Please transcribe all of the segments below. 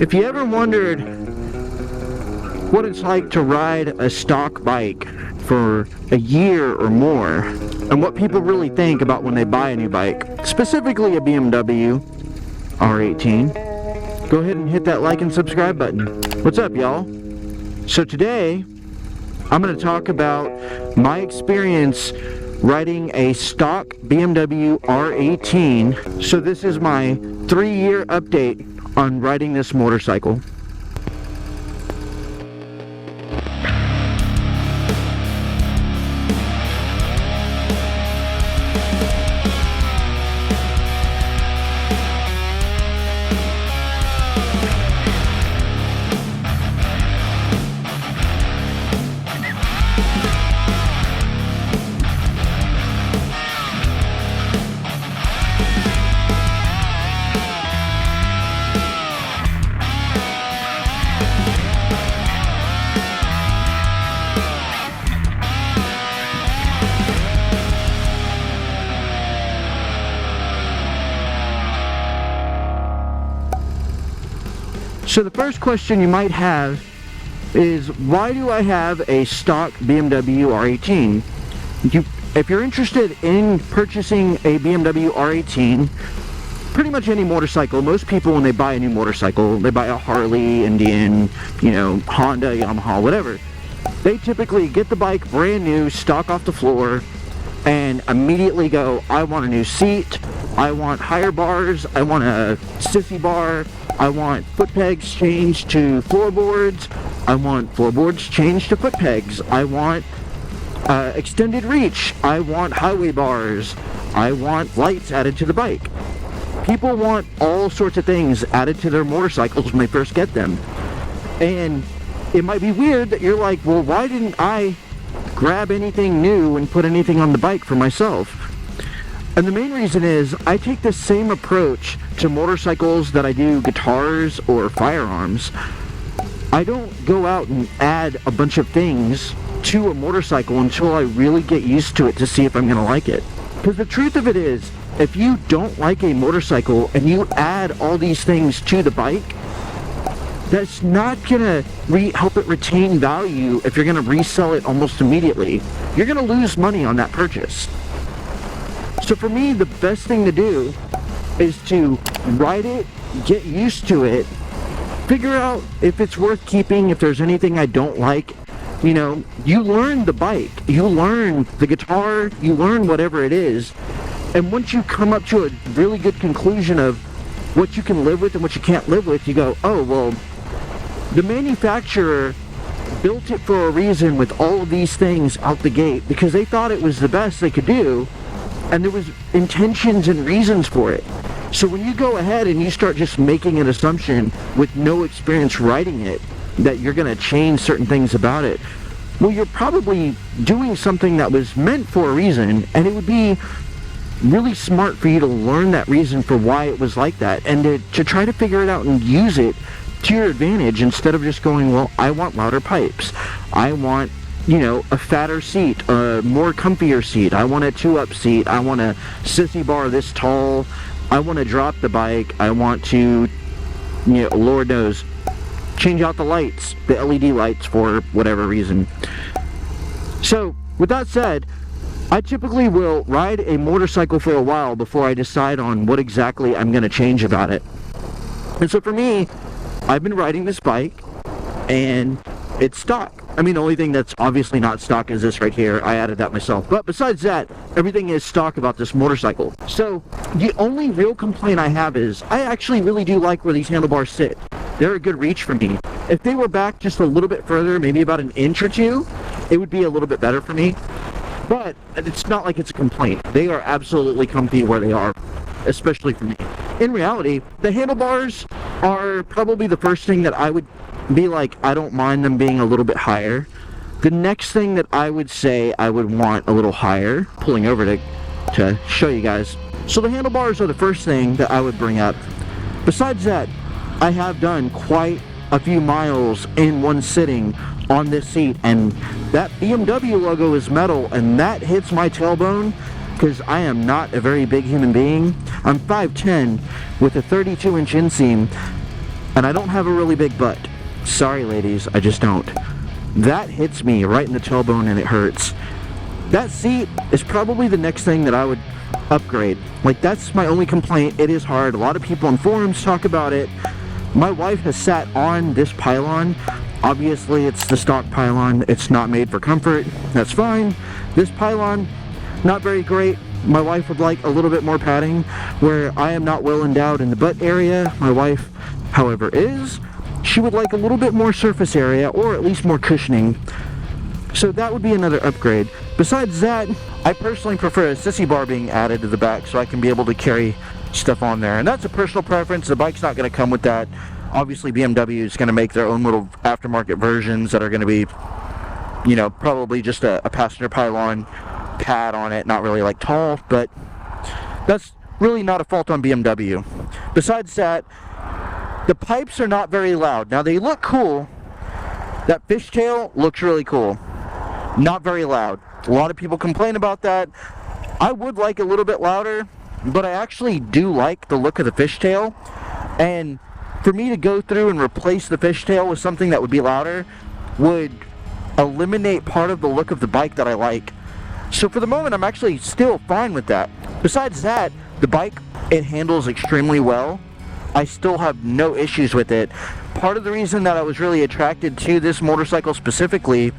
If you ever wondered what it's like to ride a stock bike for a year or more, and what people really think about when they buy a new bike, specifically a BMW R18, go ahead and hit that like and subscribe button. What's up, y'all? So today, I'm going to talk about my experience riding a stock BMW R18. So this is my 3-year update on riding this motorcycle. So the first question you might have is, why do I have a stock BMW R18? If you're interested in purchasing a BMW R18, pretty much any motorcycle, most people when they buy a new motorcycle, they buy a Harley, Indian, Honda, Yamaha, whatever, they typically get the bike brand new, stock off the floor, and immediately go, I want a new seat, I want higher bars, I want a sissy bar, I want foot pegs changed to floorboards, I want floorboards changed to foot pegs, I want extended reach, I want highway bars, I want lights added to the bike. People want all sorts of things added to their motorcycles when they first get them. And it might be weird that you're like, well, why didn't I grab anything new and put anything on the bike for myself? And the main reason is, I take the same approach to motorcycles that I do guitars or firearms. I don't go out and add a bunch of things to a motorcycle until I really get used to it to see if I'm going to like it. Because the truth of it is, if you don't like a motorcycle and you add all these things to the bike, that's not going to help it retain value if you're going to resell it almost immediately. You're going to lose money on that purchase. So for me, the best thing to do is to ride it, get used to it, figure out if it's worth keeping, if there's anything I don't like. You learn the bike, you learn the guitar, you learn whatever it is. And once you come up to a really good conclusion of what you can live with and what you can't live with, you go, oh, well, the manufacturer built it for a reason with all of these things out the gate because they thought it was the best they could do, and there was intentions and reasons for it. So when you go ahead and you start just making an assumption with no experience riding it that you're going to change certain things about it, well, you're probably doing something that was meant for a reason, and it would be really smart for you to learn that reason for why it was like that, and to try to figure it out and use it to your advantage instead of just going, well, I want louder pipes, I want a fatter seat, a more comfier seat, I want a 2-up seat, I want a sissy bar this tall, I want to drop the bike, I want to, Lord knows, change out the lights, the LED lights for whatever reason. So, with that said, I typically will ride a motorcycle for a while before I decide on what exactly I'm going to change about it. And so for me, I've been riding this bike, and it's stock. I mean, the only thing that's obviously not stock is this right here. I added that myself. But besides that, everything is stock about this motorcycle. So the only real complaint I have is, I actually really do like where these handlebars sit. They're a good reach for me. If they were back just a little bit further, maybe about an inch or two, it would be a little bit better for me. But it's not like it's a complaint. They are absolutely comfy where they are, especially for me. In reality, the handlebars are probably the first thing that I would be like, I don't mind them being a little bit higher. The next thing that I would say I would want a little higher, pulling over to show you guys. So the handlebars are the first thing that I would bring up. Besides that, I have done quite a few miles in one sitting on this seat, and that BMW logo is metal, and that hits my tailbone because I am not a very big human being. I'm 5'10" with a 32-inch inseam. And I don't have a really big butt. Sorry ladies, I just don't. That hits me right in the tailbone and it hurts. That seat is probably the next thing that I would upgrade. Like, that's my only complaint. It is hard. A lot of people on forums talk about it. My wife has sat on this pylon. Obviously it's the stock pylon. It's not made for comfort. That's fine. This pylon, not very great. My wife would like a little bit more padding where I am not well endowed in the butt area. My wife, however, is. She would like a little bit more surface area, or at least more cushioning. So that would be another upgrade. Besides that, I personally prefer a sissy bar being added to the back so I can be able to carry stuff on there. And that's a personal preference. The bike's not going to come with that. Obviously BMW is going to make their own little aftermarket versions that are going to be, you know, probably just a passenger pylon pad on it, not really like tall, but that's really not a fault on BMW. Besides that, the pipes are not very loud. Now they look cool. That fishtail looks really cool. Not very loud. A lot of people complain about that. I would like a little bit louder, but I actually do like the look of the fishtail. And for me to go through and replace the fishtail with something that would be louder would eliminate part of the look of the bike that I like. So for the moment, I'm actually still fine with that. Besides that, the bike, it handles extremely well. I still have no issues with it. Part of the reason that I was really attracted to this motorcycle specifically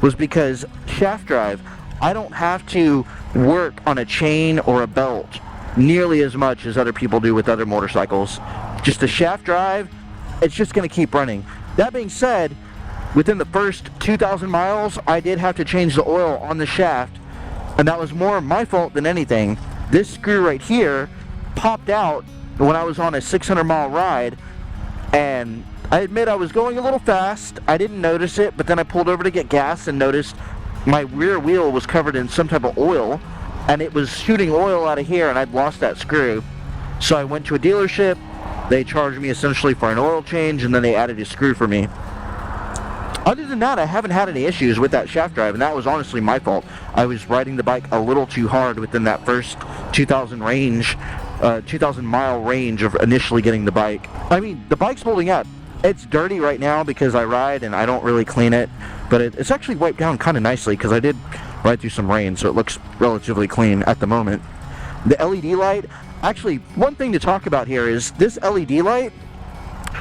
was because shaft drive, I don't have to work on a chain or a belt nearly as much as other people do with other motorcycles. Just the shaft drive, it's just going to keep running. That being said, within the first 2,000 miles, I did have to change the oil on the shaft, and that was more my fault than anything. This screw right here popped out when I was on a 600-mile ride, and I admit I was going a little fast. I didn't notice it, but then I pulled over to get gas and noticed my rear wheel was covered in some type of oil, and it was shooting oil out of here, and I'd lost that screw. So I went to a dealership. They charged me essentially for an oil change, and then they added a screw for me. Other than that, I haven't had any issues with that shaft drive, and that was honestly my fault. I was riding the bike a little too hard within that first 2,000 mile range of initially getting the bike. I mean, the bike's holding up. It's dirty right now because I ride and I don't really clean it, but it's actually wiped down kind of nicely because I did ride through some rain, so it looks relatively clean at the moment. The LED light, actually, one thing to talk about here is this LED light,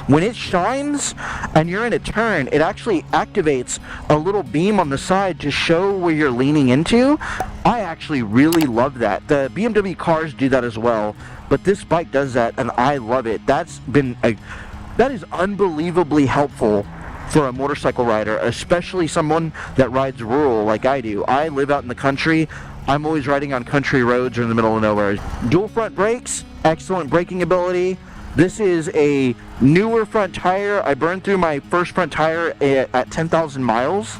when it shines and you're in a turn, it actually activates a little beam on the side to show where you're leaning into. I actually really love that. The BMW cars do that as well, but this bike does that, and I love it. That is unbelievably helpful for a motorcycle rider, especially someone that rides rural like I do. I live out in the country. I'm always riding on country roads or in the middle of nowhere. Dual front brakes, excellent braking ability. This is a newer front tire. I burned through my first front tire at 10,000 miles.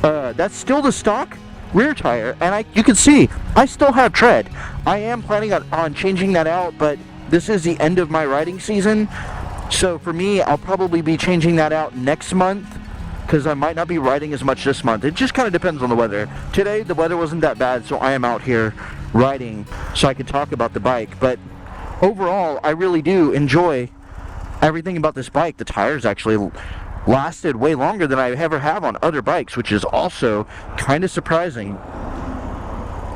That's still the stock rear tire, and you can see I still have tread. I am planning on changing that out, but this is the end of my riding season. So for me, I'll probably be changing that out next month because I might not be riding as much this month. It just kind of depends on the weather. Today, the weather wasn't that bad, so I am out here riding so I can talk about the bike. But overall, I really do enjoy everything about this bike. The tires actually lasted way longer than I ever have on other bikes, which is also kind of surprising.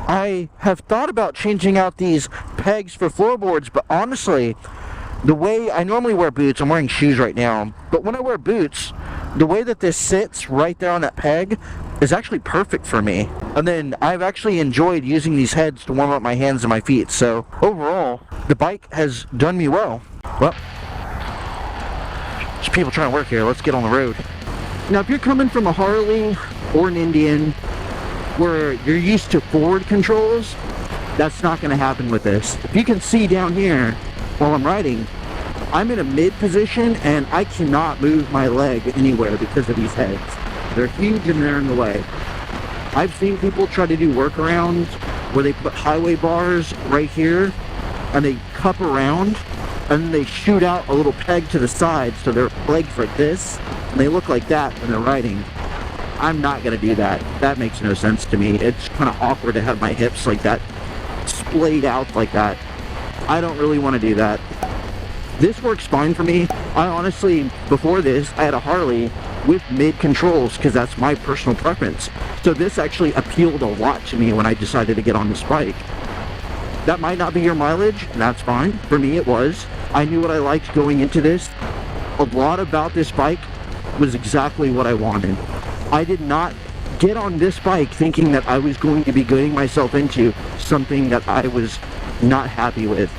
I have thought about changing out these pegs for floorboards, but honestly, the way I normally wear boots, I'm wearing shoes right now, but when I wear boots, the way that this sits right there on that peg is actually perfect for me. And then I've actually enjoyed using these heads to warm up my hands and my feet. So overall, the bike has done me well. Well, there's people trying to work here. Let's get on the road. Now, if you're coming from a Harley or an Indian where you're used to forward controls, that's not going to happen with this. If you can see down here while I'm riding, I'm in a mid position and I cannot move my leg anywhere because of these heads. They're huge and they're in the way. I've seen people try to do workarounds where they put highway bars right here and they cup around and then they shoot out a little peg to the side so their legs like this and they look like that when they're riding. I'm not going to do that. That makes no sense to me. It's kind of awkward to have my hips like that, splayed out like that. I don't really want to do that. This works fine for me. I honestly, before this, I had a Harley with mid controls because that's my personal preference. So this actually appealed a lot to me when I decided to get on this bike. That might not be your mileage, and that's fine. For me, it was. I knew what I liked going into this. A lot about this bike was exactly what I wanted. I did not get on this bike thinking that I was going to be getting myself into something that I was not happy with.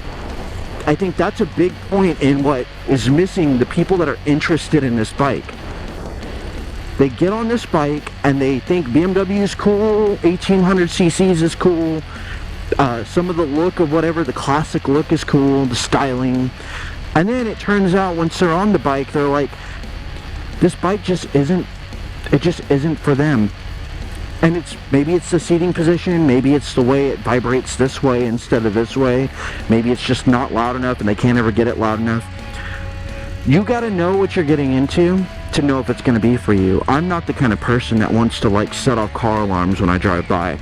I think that's a big point in what is missing the people that are interested in this bike. They get on this bike and they think BMW is cool, 1800 cc's is cool, some of the look of whatever, the classic look is cool, the styling, and then it turns out once they're on the bike, they're like, this bike just isn't for them. And maybe it's the seating position, maybe it's the way it vibrates this way instead of this way, maybe it's just not loud enough and they can't ever get it loud enough. You gotta know what you're getting into to know if it's gonna be for you. I'm not the kind of person that wants to like set off car alarms when I drive by.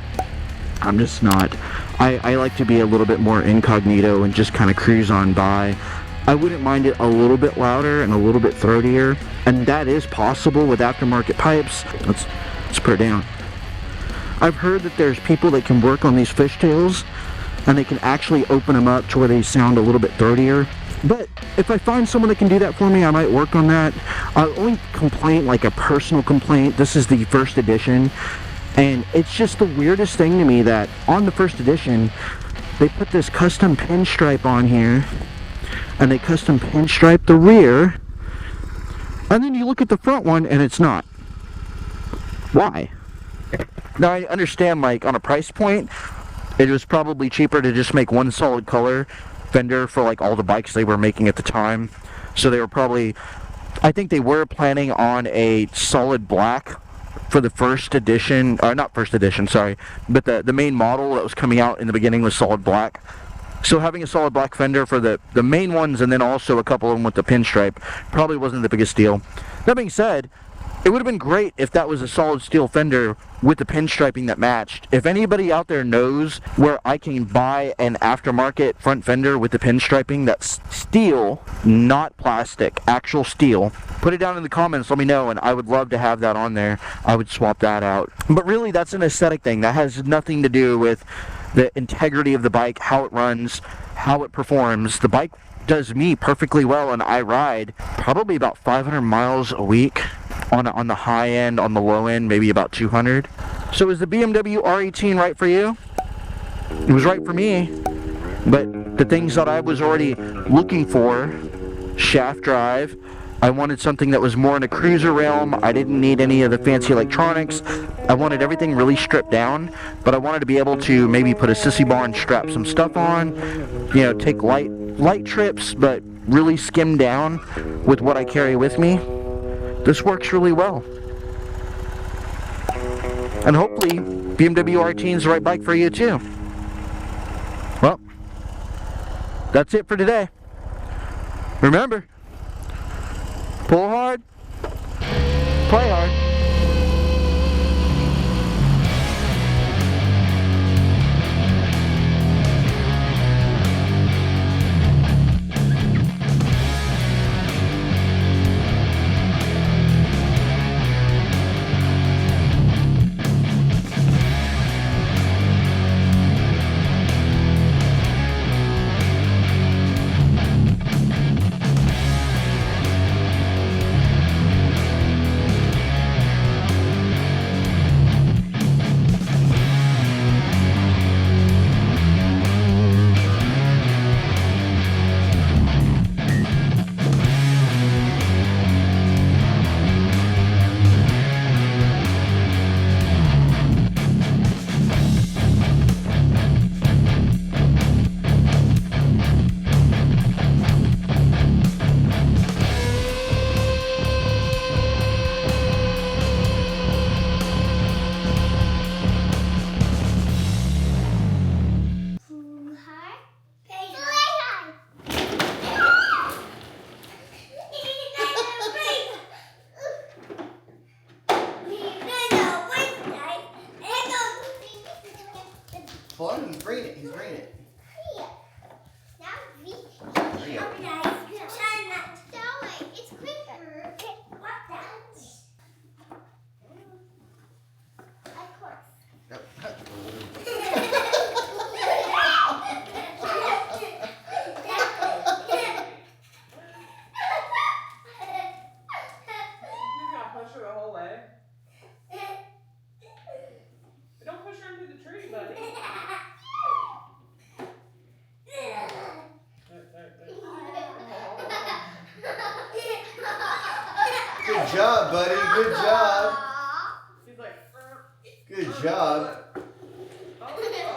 I'm just not. I like to be a little bit more incognito and just kind of cruise on by. I wouldn't mind it a little bit louder and a little bit throatier, and that is possible with aftermarket pipes. Let's put it down. I've heard that there's people that can work on these fishtails and they can actually open them up to where they sound a little bit throatier. But if I find someone that can do that for me, I might work on that. Only complaint, like a personal complaint, this is the first edition, and it's just the weirdest thing to me that on the first edition, they put this custom pinstripe on here, and they custom pinstripe the rear, and then you look at the front one and it's not. Why? Now I understand, like, on a price point, it was probably cheaper to just make one solid color fender for like all the bikes they were making at the time. So they were probably, I think they were planning on a solid black for the first edition, or not first edition, sorry, but the main model that was coming out in the beginning was solid black. So having a solid black fender for the main ones and then also a couple of them with the pinstripe probably wasn't the biggest deal. That being said, it would have been great if that was a solid steel fender with the pinstriping that matched. If anybody out there knows where I can buy an aftermarket front fender with the pinstriping that's steel, not plastic, actual steel, put it down in the comments, let me know, and I would love to have that on there. I would swap that out. But really, that's an aesthetic thing. That has nothing to do with the integrity of the bike, how it runs, how it performs. The bike does me perfectly well, and I ride probably about 500 miles a week on the high end. On the low end, maybe about 200. So is the BMW R18 right for you? It was right for me, but the things that I was already looking for, shaft drive, I wanted something that was more in a cruiser realm. I didn't need any of the fancy electronics. I wanted everything really stripped down, but I wanted to be able to maybe put a sissy bar and strap some stuff on, you know, take light trips, but really skim down with what I carry with me. This works really well. And hopefully, BMW R18 is the right bike for you too. Well, that's it for today. Remember, pull hard, play hard. job, buddy. Good job. She's like, Good job. oh.